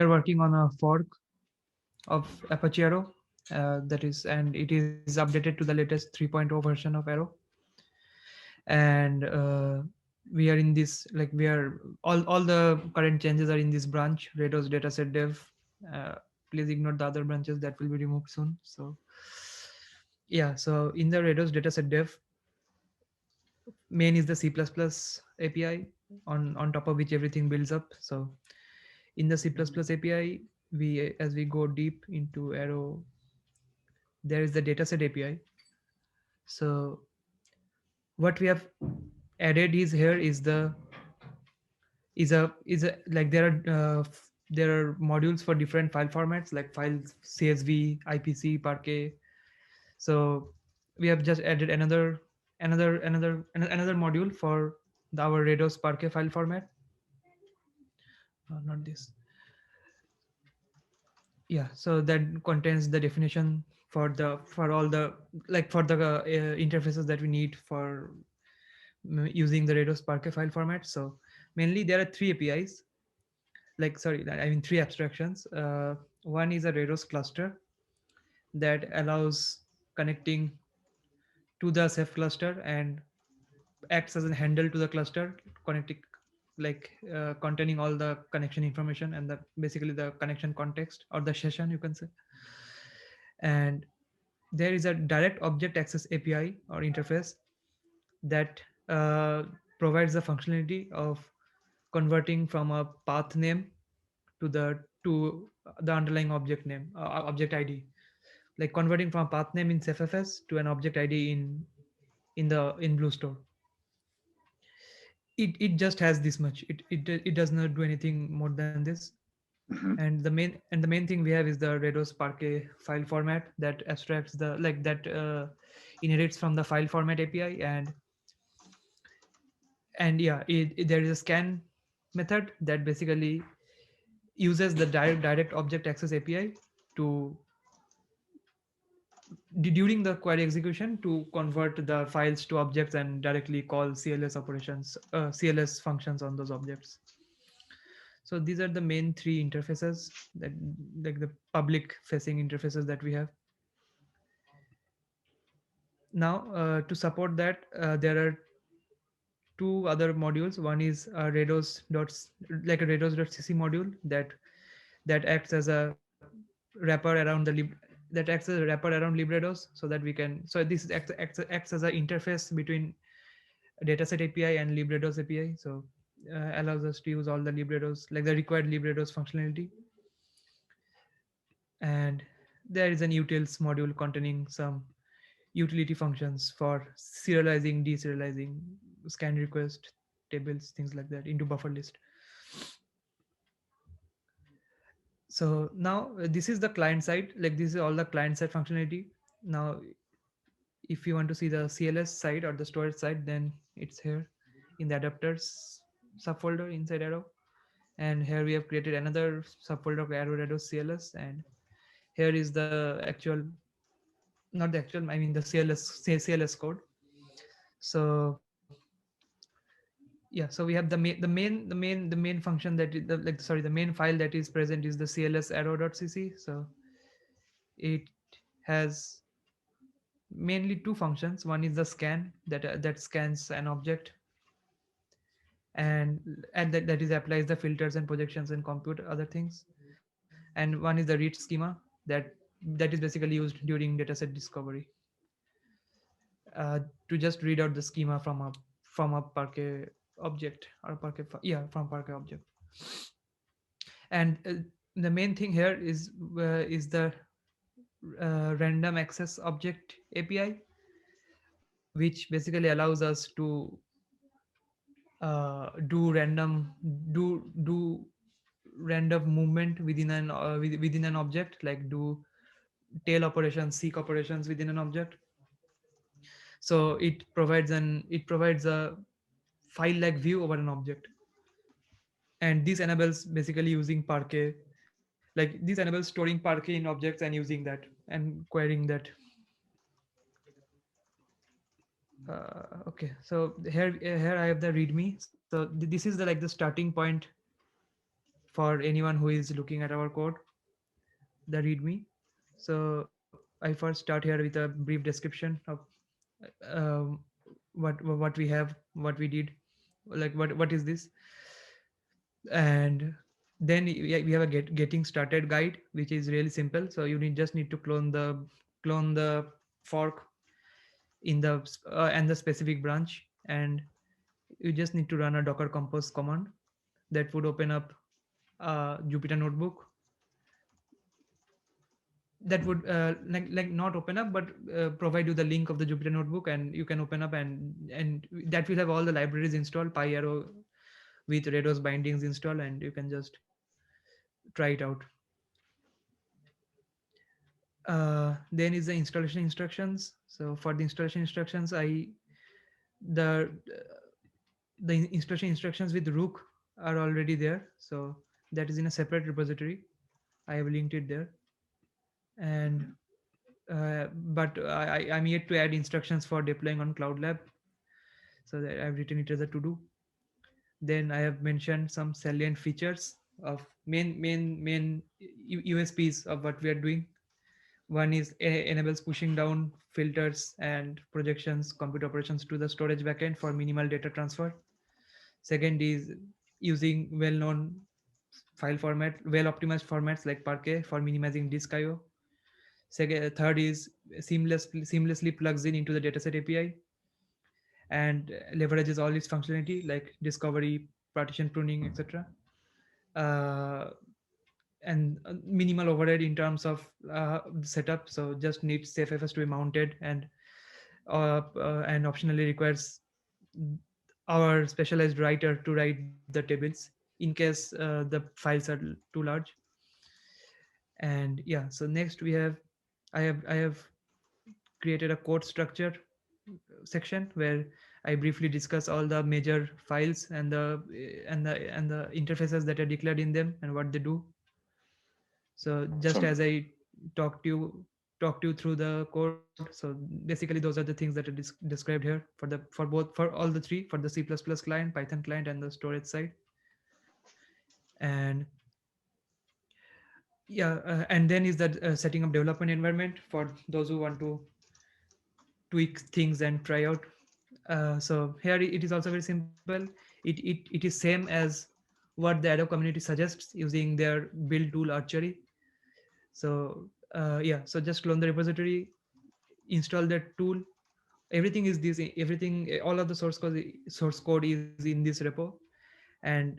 working on a fork of Apache Arrow, and it is updated to the latest 3.0 version of Arrow. And we are in this, like we are all the current changes are in this branch, Rados dataset dev. Uh, Please ignore the other branches that will be removed soon. So yeah, so in the Rados dataset dev, main is the C++ API on top of which everything builds up. So in the C++ API, we as we go deep into Arrow, there is the dataset API. So what we have added is here is a like there are modules for different file formats like files, CSV, IPC, Parquet. So we have just added another module for our Rados Parquet file format. Not this. Yeah, so that contains the definition for all the, like for the interfaces that we need for using the Rados Parquet file format. So mainly there are three APIs, like sorry, I mean three abstractions. One is a Rados cluster that allows connecting to the Ceph cluster and acts as a handle to the cluster, connecting, like containing all the connection information and the basically the connection context or the session, you can say. And there is a direct object access API or interface that provides the functionality of converting from a path name to the underlying object name, object ID, like converting from a path name in CephFS to an object ID in Blue Store. It just has this much. It does not do anything more than this. Mhm. And the main thing we have is the Rados Parquet file format that abstracts the, like that inherits from the file format API. And yeah, there is a scan method that basically uses the direct object access API to during the query execution to convert the files to objects and directly call CLS operations, CLS functions on those objects. So these are the main three interfaces that, like the public facing interfaces that we have. Now to support that, there are two other modules. One is like a Rados.cc module that acts as a wrapper around that acts as a wrapper around LibRados, so that we can, so this is acts as an interface between dataset API and LibRados API. So allows us to use all the LibRados, like the required LibRados functionality. And there is an utils module containing some utility functions for serializing, deserializing, scan request tables, things like that into buffer list. So now this is the client side, like this is all the client side functionality. Now if you want to see the CLS side or the storage side, then it's here in the adapters subfolder inside Arrow. And here we have created another subfolder of Arrow Rados CLS. And here is the actual, not the actual, I mean the CLS code. So yeah, so we have the main function that the main file that is present is the cls arrow.cc. So it has mainly two functions. One is the scan that scans an object, and that is applies the filters and projections and compute other things. And one is the read schema that is basically used during dataset discovery, to just read out the schema from a Parquet object or from Parquet object. And the main thing here is the random access object API, which basically allows us to do random movement within an object, like do tail operations, seek operations within an object. So it provides a file like view over an object. And this enables basically using Parquet, like this enables storing Parquet in objects and using that and querying that. Okay, so here I have the readme. So this is the, like the starting point for anyone who is looking at our code, the README. So I first start here with a brief description of um, what we have, what we did, like what is this, and then we have a getting started guide, which is really simple. So you just need to clone the fork in the and the specific branch, and you just need to run a docker compose command that would open up a Jupyter notebook, that would like not open up, but provide you the link of the Jupyter notebook, and you can open up, and that will have all the libraries installed, PyArrow with Rados bindings installed, and you can just try it out. Then is the installation instructions. So for the installation instructions, the the installation instructions with Rook are already there. So that is in a separate repository. I have linked it there. And but I'm yet to add instructions for deploying on Cloud Lab. So that I've written it as a to do. Then I have mentioned some salient features of main USPs of what we are doing. One is enables pushing down filters and projections, compute operations to the storage backend for minimal data transfer. Second is using well-known well-optimized formats like Parquet for minimizing disk I/O. Third is seamlessly plugs into the dataset API and leverages all its functionality like discovery, partition pruning, etc. Uh, and minimal overhead in terms of setup. So just needs CephFS to be mounted, and optionally requires our specialized writer to write the tables in case the files are too large. And yeah, so next I have created a code structure section where I briefly discuss all the major files and the interfaces that are declared in them and what they do. So just Awesome. as I talked you talked you through the code, so basically those are the things that are described here for all the three, for the C++ client, Python client, and the storage side. And yeah, and then is that setting up development environment for those who want to tweak things and try out. So here it is also very simple. It is same as what the Arrow community suggests using their build tool Archery. So yeah, so just clone the repository, install that tool. Everything is this. Everything, all of the source code is in this repo. And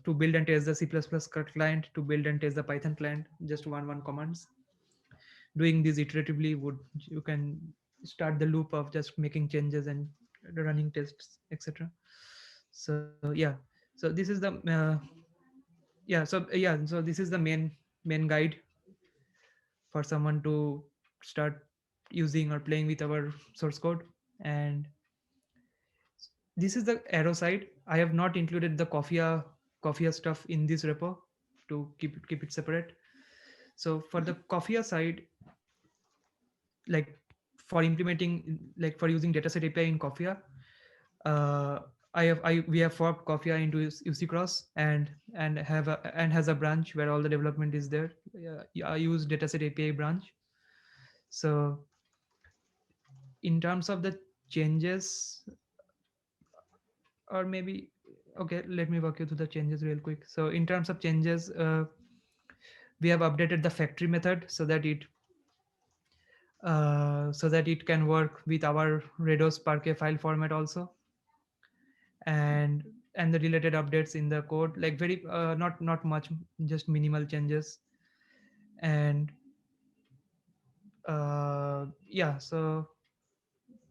to build and test the C++ client, to build and test the Python client, just one commands. Doing this iteratively would you can start the loop of just making changes and running tests, etc. So yeah, so this is the so this is the main guide for someone to start using or playing with our source code. And this is the Arrow side. I have not included the Coffee stuff in this repo to keep it separate. So for the Coffee side, like for implementing, like for using dataset API in Coffee, uh, we have forked Coffee into UC Cross, and has a branch where all the development is there. I use dataset API branch. So in terms of the changes, or maybe, okay, let me walk you through the changes real quick. So in terms of changes, we have updated the factory method so that it can work with our Rados Parquet file format also. And the related updates in the code, like very not much, just minimal changes. And yeah, so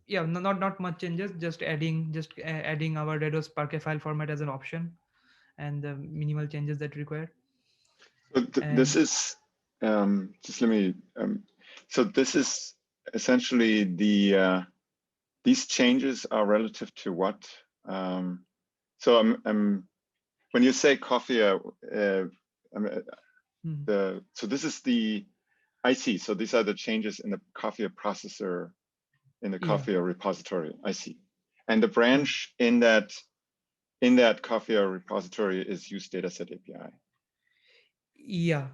yeah, not much changes, just adding our Rados Parquet file format as an option, and the minimal changes that required. So this And is just let me. So this is essentially these changes are relative to what? So when you say coffee, so this is the I see. So these are the changes in the Coffee processor in the yeah, Coffee repository. I see. And the branch in that Coffee repository is use dataset API. Yeah,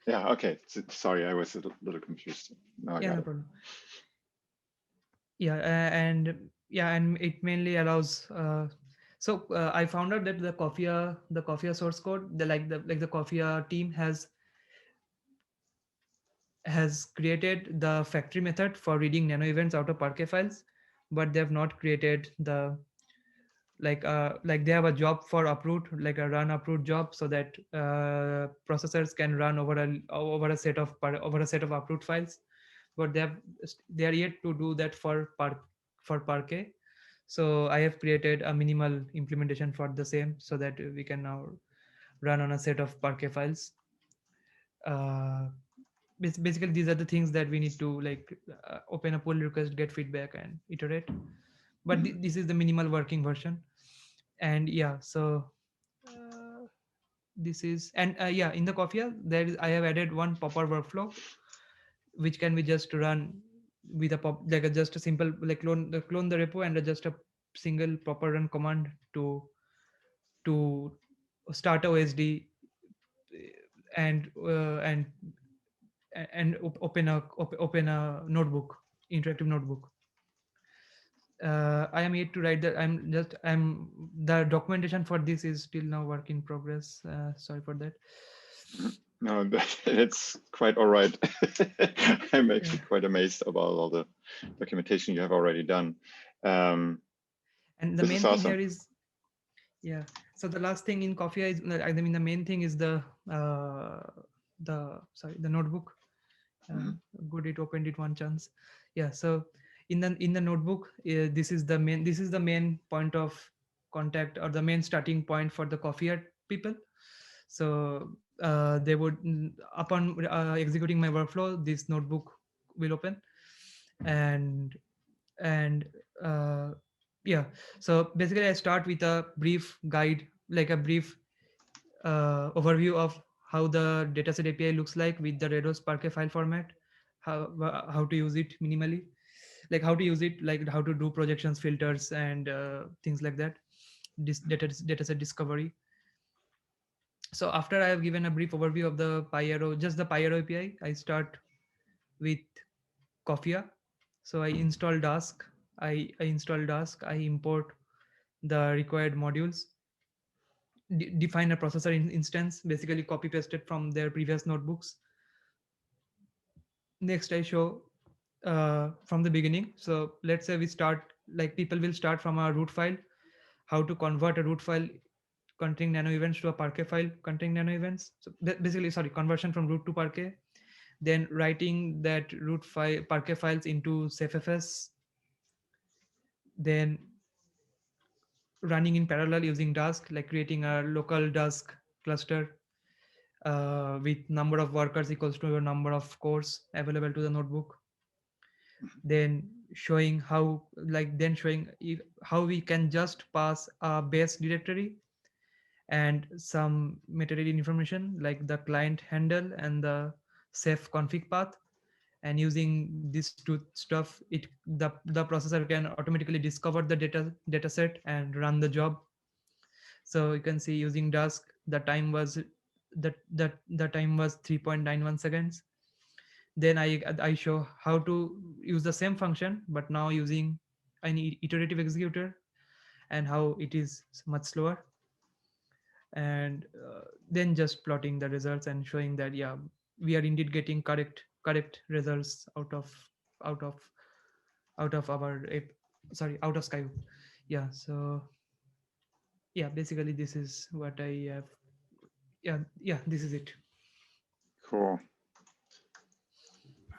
Yeah, okay. Sorry, I was a little confused. Now I yeah, got no it. problem. Yeah, and yeah, and it mainly allows. I found out that the Coffee source code, the Coffee team has created the factory method for reading nano events out of Parquet files, but they have not created the like they have a job for uproot, like a run uproot job, so that processors can run over a set of uproot files, but they are yet to do that for Parquet. So I have created a minimal implementation for the same, so that we can now run on a set of Parquet files. uh, Basically these are the things that we need to open a pull request, get feedback, and iterate. But Mhm. this is the minimal working version. And yeah, so uh, this is and yeah, in the Coffee I have added one popper workflow, which can be just run with a pop, just a simple clone the repo and just a single popper run command to start a OSD, and open a notebook, interactive notebook. I am yet to write that. I'm the documentation for this is still now work in progress. Sorry for that. Mhm. No, it's quite all right. I'm Yeah. actually quite amazed about all the documentation you have already done. Um, And the this is main thing here awesome. is, yeah. So the last thing in Coffee is, I mean, the main thing is uh, the notebook. Uh, Mhm. Good, it opened it one chance. Yeah. So in the notebook, this is the main point of contact, or the main starting point for the Coffee people. So they would, upon executing my workflow, this notebook will open. And and uh, yeah, so basically I start with a brief guide, like a brief overview of how the dataset API looks like with the Rados Parquet file format, how to use it minimally, like how to use it, like how to do projections, filters, and things like that. This dataset discovery. So after I have given a brief overview of the PyArrow, just the PyArrow API, I start with Coffee. So I install Dask, I import the required modules, define a processor instance, basically copy pasted from their previous notebooks. Next I show from the beginning. So let's say we start, like people will start from a root file, how to convert a root file containing nano events to a Parquet file containing nano events. So basically, sorry, conversion from root to Parquet, then writing that root file Parquet files into CephFS, then running in parallel using Dask, like creating a local Dask cluster with number of workers equals to your number of cores available to the notebook. Then showing how, how we can just pass a base directory and some metadata information like the client handle and the Ceph config path. And using this two stuff, the processor can automatically discover the data set and run the job. So you can see using Dask, the time was 3.91 seconds. Then I show how to use the same function but now using an iterative executor, and how it is much slower. And then just plotting the results and showing that, yeah, we are indeed getting correct results out of out of our out of Skyhook. Yeah. So yeah, basically this is what I have. Yeah, this is it. Cool.